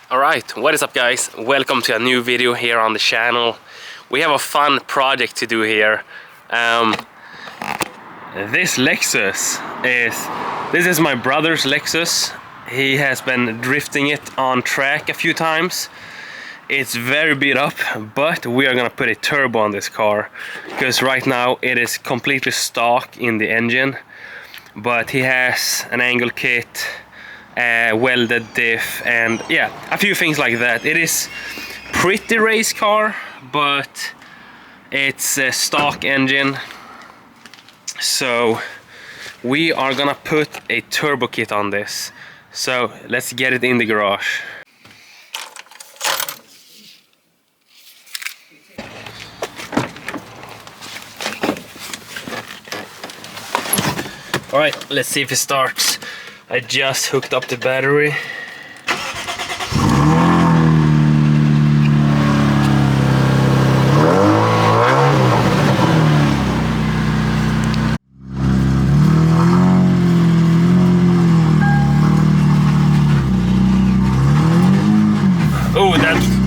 Alright, what is up guys? Welcome to a new video here on the channel. We have a fun project to do here. This Lexus is my brother's Lexus. He has been drifting it on track a few times. It's very beat up, but we are gonna put a turbo on this car because right now it is completely stock in the engine. But he has an angle kit, welded diff, and yeah, a few things like that. It is pretty race car, but it's a stock engine, so we are gonna put a turbo kit on this. So let's get it in the garage. Alright, let's see if it starts. I just hooked up the battery.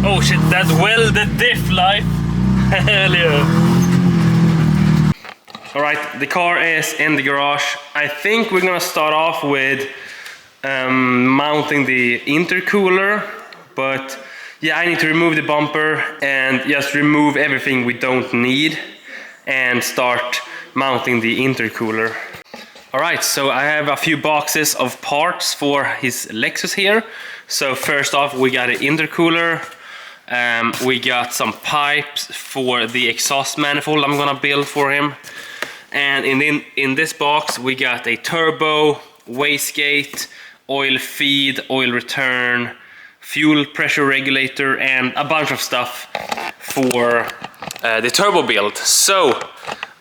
Oh shit, that welded diff life. Hell yeah. Alright, the car is in the garage. I think we're gonna start off with mounting the intercooler, but yeah, I need to remove the bumper and just remove everything we don't need and start mounting the intercooler. Alright, so I have a few boxes of parts for his Lexus here. So first off, we got an intercooler. We got some pipes for the exhaust manifold I'm gonna build for him. And in this box we got a turbo, wastegate, oil feed, oil return, fuel pressure regulator, and a bunch of stuff for the turbo build. So,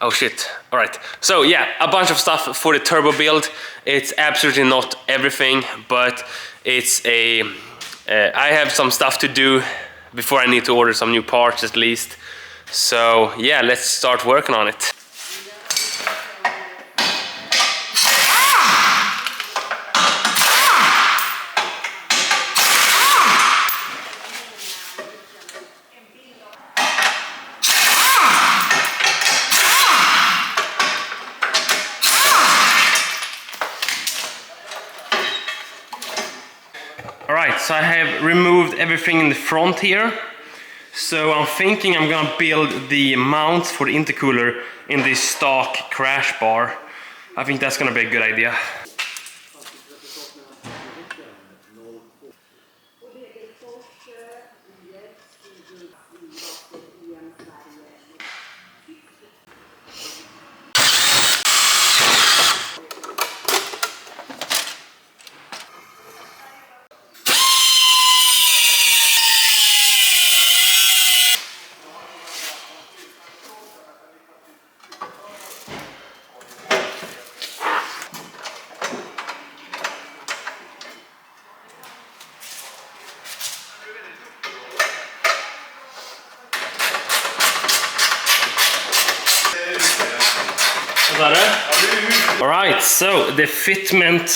oh shit, alright. So yeah, a bunch of stuff for the turbo build. It's absolutely not everything, but it's a... I have some stuff to do before I need to order some new parts at least. So yeah, let's start working on it. Alright, so I have removed everything in the front here. So I'm thinking I'm gonna build the mounts for the intercooler in this stock crash bar. I think that's gonna be a good idea. Alright, so the fitment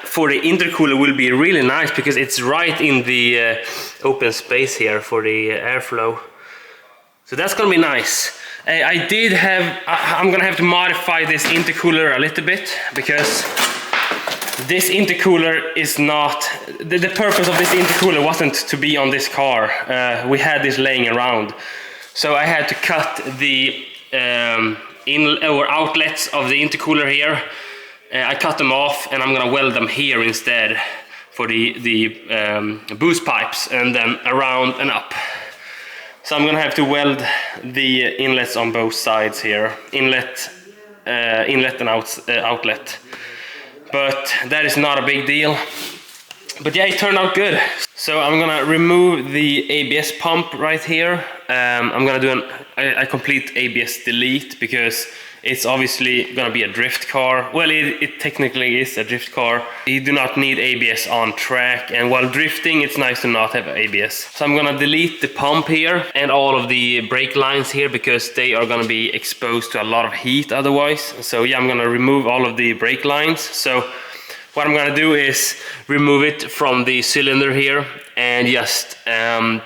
for the intercooler will be really nice because it's right in the open space here for the airflow. So that's gonna be nice. I'm gonna have to modify this intercooler a little bit because this intercooler is not... The purpose of this intercooler wasn't to be on this car. We had this laying around. So I had to cut the outlets of the intercooler here. I cut them off and I'm gonna weld them here instead for the boost pipes, and then around and up. So I'm gonna have to weld the inlets on both sides here, inlet and outlet. But that is not a big deal. But yeah, it turned out good. So I'm gonna remove the ABS pump right here. I'm gonna do a complete ABS delete because it's obviously gonna be a drift car. Well, it technically is a drift car. You do not need ABS on track, and while drifting it's nice to not have ABS. So I'm gonna delete the pump here and all of the brake lines here because they are gonna be exposed to a lot of heat otherwise. So yeah, I'm gonna remove all of the brake lines. So what I'm gonna do is remove it from the cylinder here and just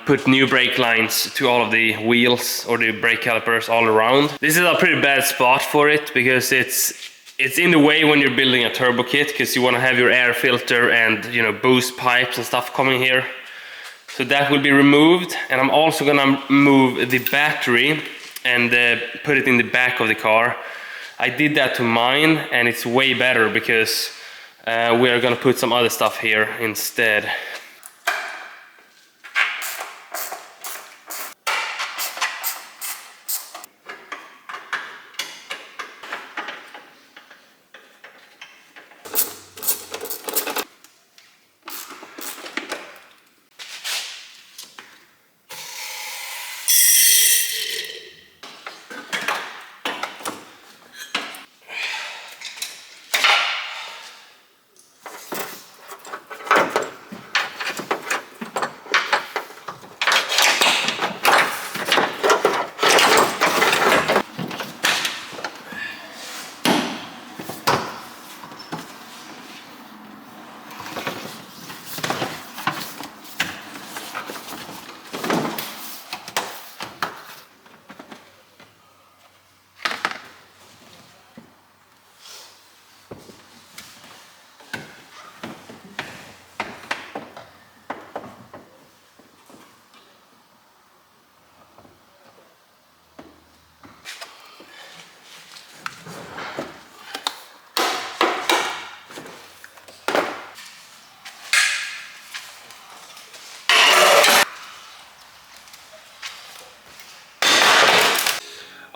put new brake lines to all of the wheels or the brake calipers all around. This is a pretty bad spot for it because it's in the way when you're building a turbo kit, because you want to have your air filter and, you know, boost pipes and stuff coming here. So that will be removed, and I'm also gonna move the battery and put it in the back of the car. I did that to mine, and it's way better because we are gonna put some other stuff here instead.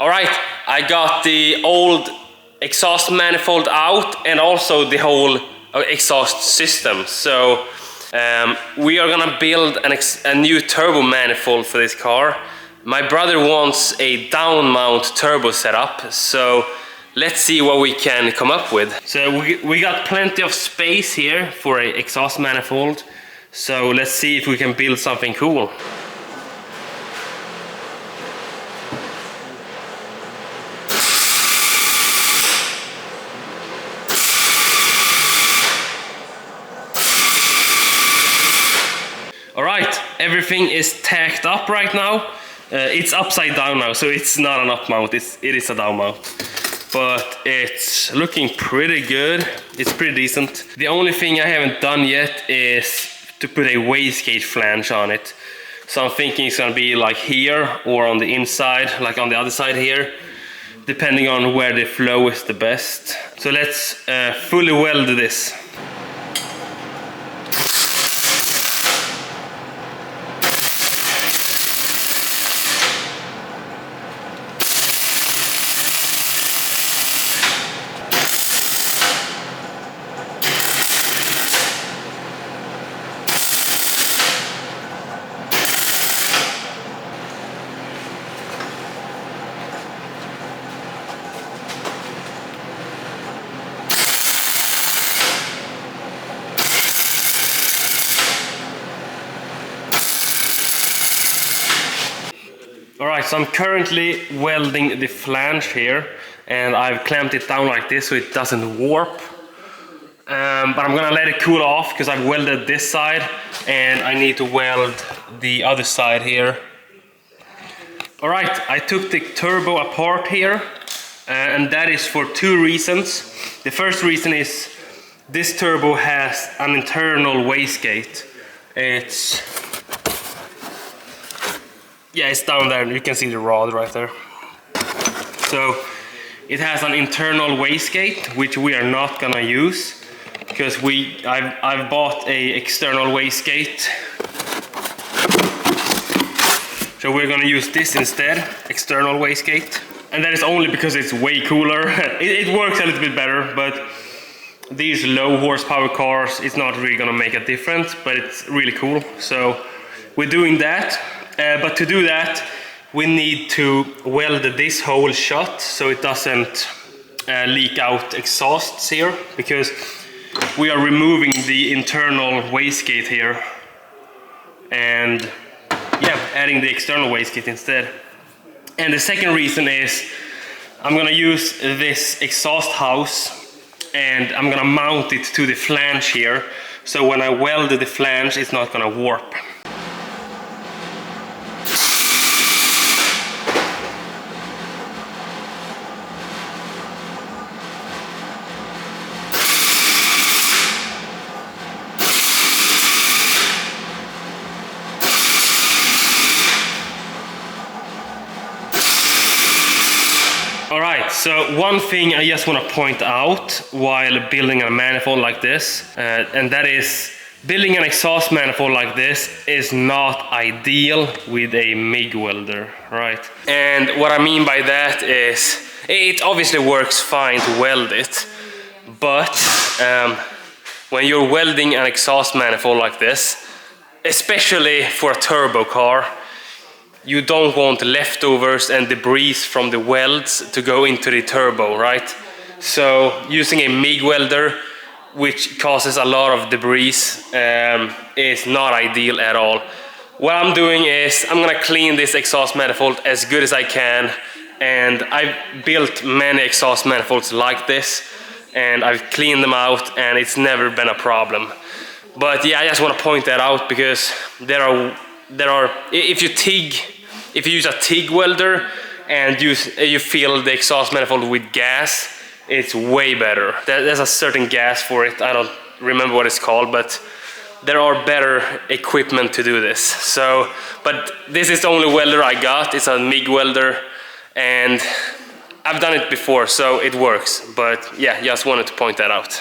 Alright, I got the old exhaust manifold out and also the whole exhaust system. So we are gonna build a new turbo manifold for this car. My brother wants a down mount turbo setup, so let's see what we can come up with. So we got plenty of space here for an exhaust manifold, so let's see if we can build something cool. Alright, everything is tacked up right now. It's upside down now, so it's not an up mount, it is a down mount. But it's looking pretty good, it's pretty decent. The only thing I haven't done yet is to put a wastegate flange on it. So I'm thinking it's gonna be like here or on the inside, like on the other side here, depending on where the flow is the best. So let's fully weld this. Alright, so I'm currently welding the flange here, and I've clamped it down like this so it doesn't warp. But I'm gonna let it cool off because I've welded this side and I need to weld the other side here. Alright, I took the turbo apart here, and that is for two reasons. The first reason is this turbo has an internal wastegate. It's down there, you can see the rod right there. So it has an internal wastegate, which we are not gonna use because I've bought a external wastegate. So we're gonna use this instead, external wastegate. And that is only because it's way cooler. It works a little bit better, but these low horsepower cars, it's not really gonna make a difference, but it's really cool. So we're doing that. But to do that, we need to weld this hole shut so it doesn't leak out exhausts here, because we are removing the internal wastegate here and adding the external wastegate instead. And the second reason is I'm gonna use this exhaust house and I'm gonna mount it to the flange here, so when I weld the flange it's not gonna warp. Alright, so one thing I just want to point out while building a manifold like this, and that is building an exhaust manifold like this is not ideal with a MIG welder, right? And what I mean by that is, it obviously works fine to weld it, but when you're welding an exhaust manifold like this, especially for a turbo car, you don't want leftovers and debris from the welds to go into the turbo, right? So using a MIG welder, which causes a lot of debris, is not ideal at all. What I'm doing is I'm gonna clean this exhaust manifold as good as I can, and I've built many exhaust manifolds like this, and I've cleaned them out, and it's never been a problem. But yeah, I just want to point that out because there are if you use a TIG welder and you fill the exhaust manifold with gas, it's way better. There's a certain gas for it, I don't remember what it's called, but there are better equipment to do this. So, but this is the only welder I got, it's a MIG welder, and I've done it before, so it works. But yeah, just wanted to point that out.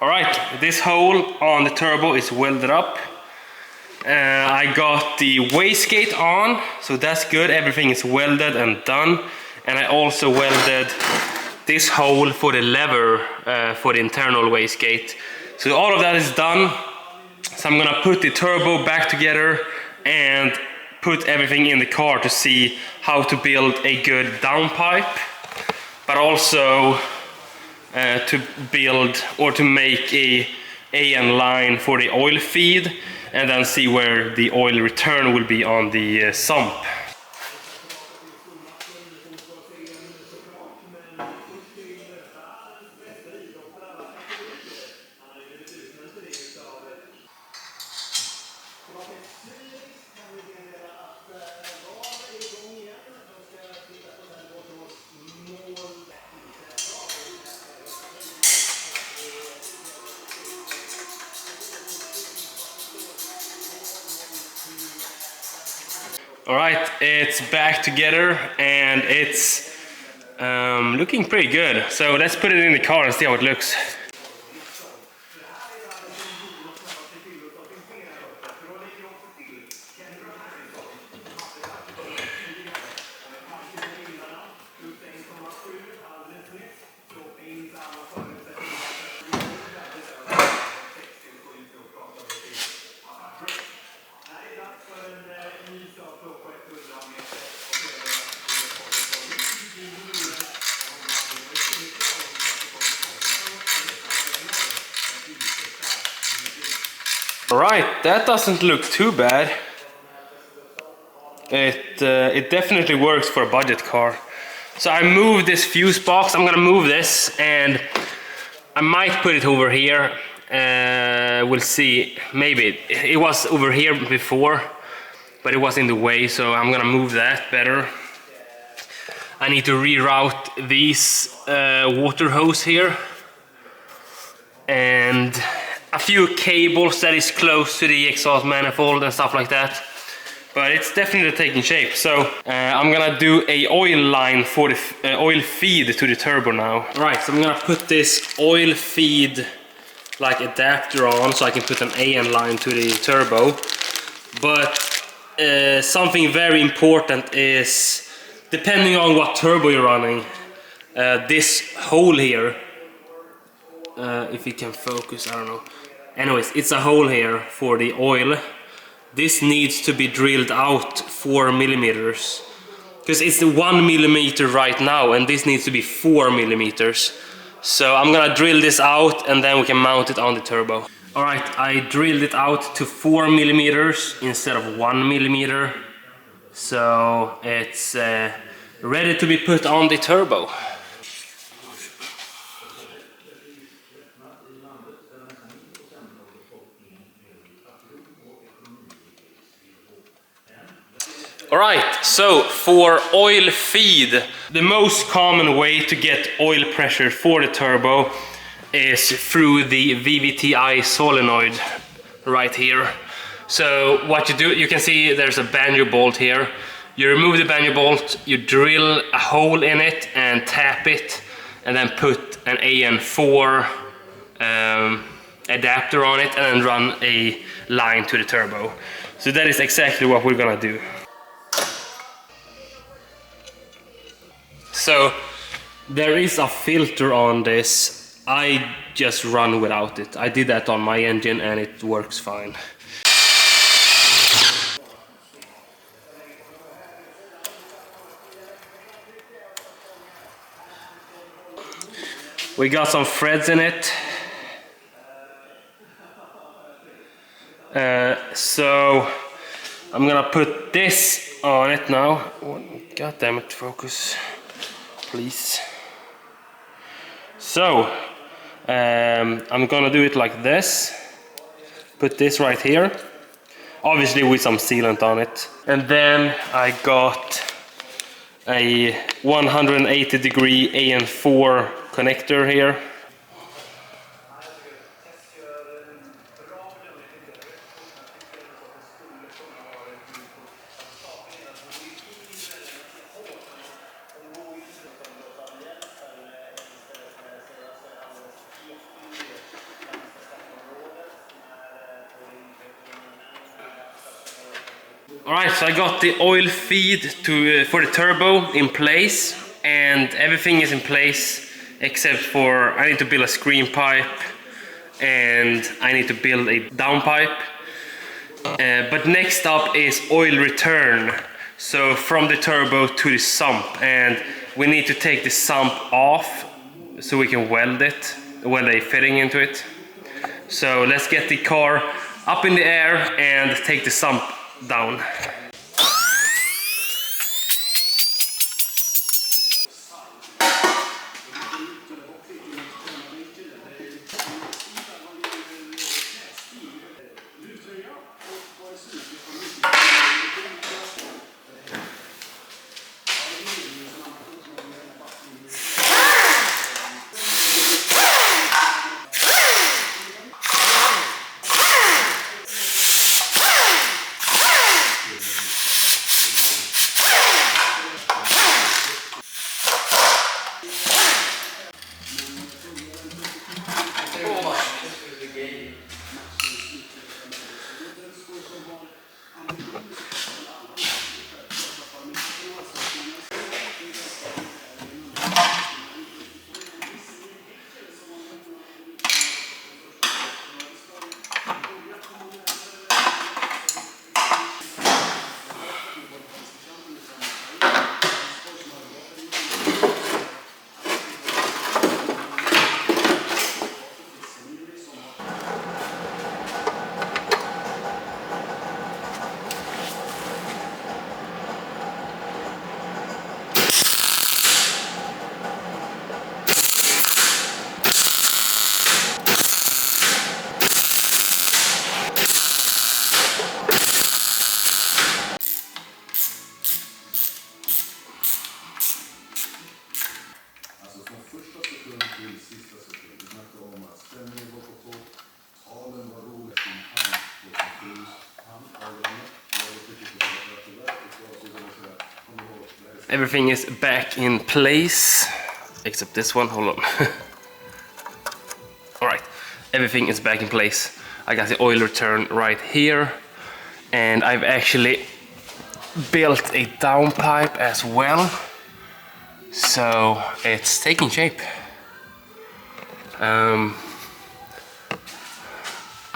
Alright, this hole on the turbo is welded up. I got the wastegate on, so that's good, everything is welded and done. And I also welded this hole for the lever for the internal wastegate. So all of that is done. So I'm gonna put the turbo back together and put everything in the car to see how to build a good downpipe, but also to build or to make a AN line for the oil feed, and then see where the oil return will be on the sump. Alright, it's back together and it's looking pretty good. So let's put it in the car and see how it looks. Alright, that doesn't look too bad. It definitely works for a budget car. So I moved this fuse box, I'm gonna move this, and I might put it over here. We'll see, maybe. It was over here before, but it was in the way, so I'm gonna move that better. I need to reroute these water hose here. And a few cables that is close to the exhaust manifold and stuff like that, but it's definitely taking shape. So I'm gonna do a oil line for the oil feed to the turbo now. Right, so I'm gonna put this oil feed like adapter on so I can put an AN line to the turbo. But something very important is, depending on what turbo you're running, this hole here, if you can focus, I don't know. Anyways, it's a hole here for the oil. This needs to be drilled out 4 millimeters. Because it's the 1 millimeter right now, and this needs to be 4 millimeters. So I'm gonna drill this out and then we can mount it on the turbo. Alright, I drilled it out to 4 millimeters instead of 1 millimeter. So it's ready to be put on the turbo. Alright, so for oil feed, the most common way to get oil pressure for the turbo is through the VVTi solenoid right here. So what you do, you can see there's a banjo bolt here. You remove the banjo bolt, you drill a hole in it and tap it, and then put an AN4 adapter on it and then run a line to the turbo. So that is exactly what we're gonna do. So there is a filter on this. I just run without it. I did that on my engine and it works fine. We got some threads in it. So I'm gonna put this on it now. God damn it, focus, please. So I'm gonna do it like this. Put this right here, obviously with some sealant on it. And then I got a 180-degree AN4 connector here. Alright, so I got the oil feed for the turbo in place, and everything is in place except for I need to build a screen pipe and I need to build a downpipe. But next up is oil return, so from the turbo to the sump, and we need to take the sump off so we can weld a fitting into it. So let's get the car up in the air and take the sump down. Everything is back in place, except this one, hold on. Alright, everything is back in place. I got the oil return right here, and I've actually built a downpipe as well, so it's taking shape. I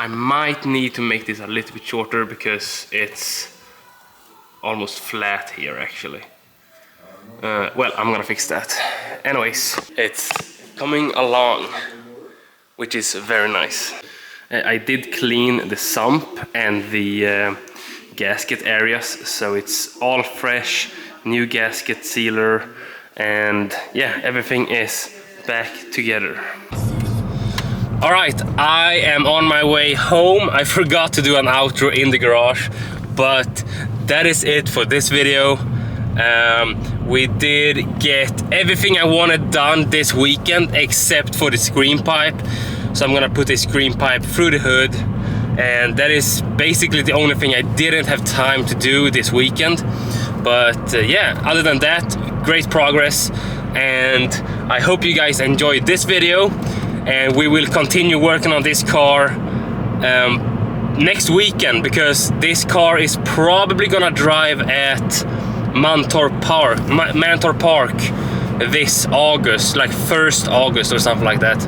might need to make this a little bit shorter because it's almost flat here actually. Well, I'm gonna fix that. Anyways, it's coming along, which is very nice. I did clean the sump and the gasket areas, so it's all fresh, new gasket sealer, and yeah, everything is back together. Alright, I am on my way home. I forgot to do an outro in the garage, but that is it for this video. We did get everything I wanted done this weekend except for the screen pipe. So I'm gonna put the screen pipe through the hood, and that is basically the only thing I didn't have time to do this weekend. But yeah, other than that, great progress, and I hope you guys enjoyed this video, and we will continue working on this car next weekend, because this car is probably gonna drive at Mantorp Park this August, like 1st August or something like that.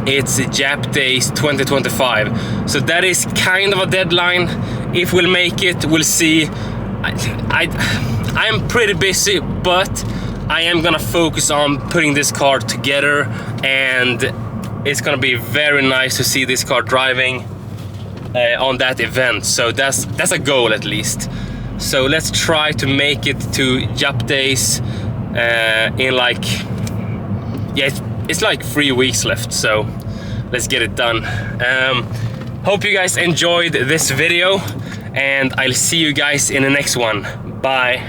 It's Jap Days 2025, so that is kind of a deadline. If we'll make it, we'll see. I'm pretty busy, but I am gonna focus on putting this car together, and it's gonna be very nice to see this car driving on that event. So that's a goal at least. So let's try to make it to Jap Days in like, yeah, it's like 3 weeks left, so let's get it done. Hope you guys enjoyed this video, and I'll see you guys in the next one. Bye.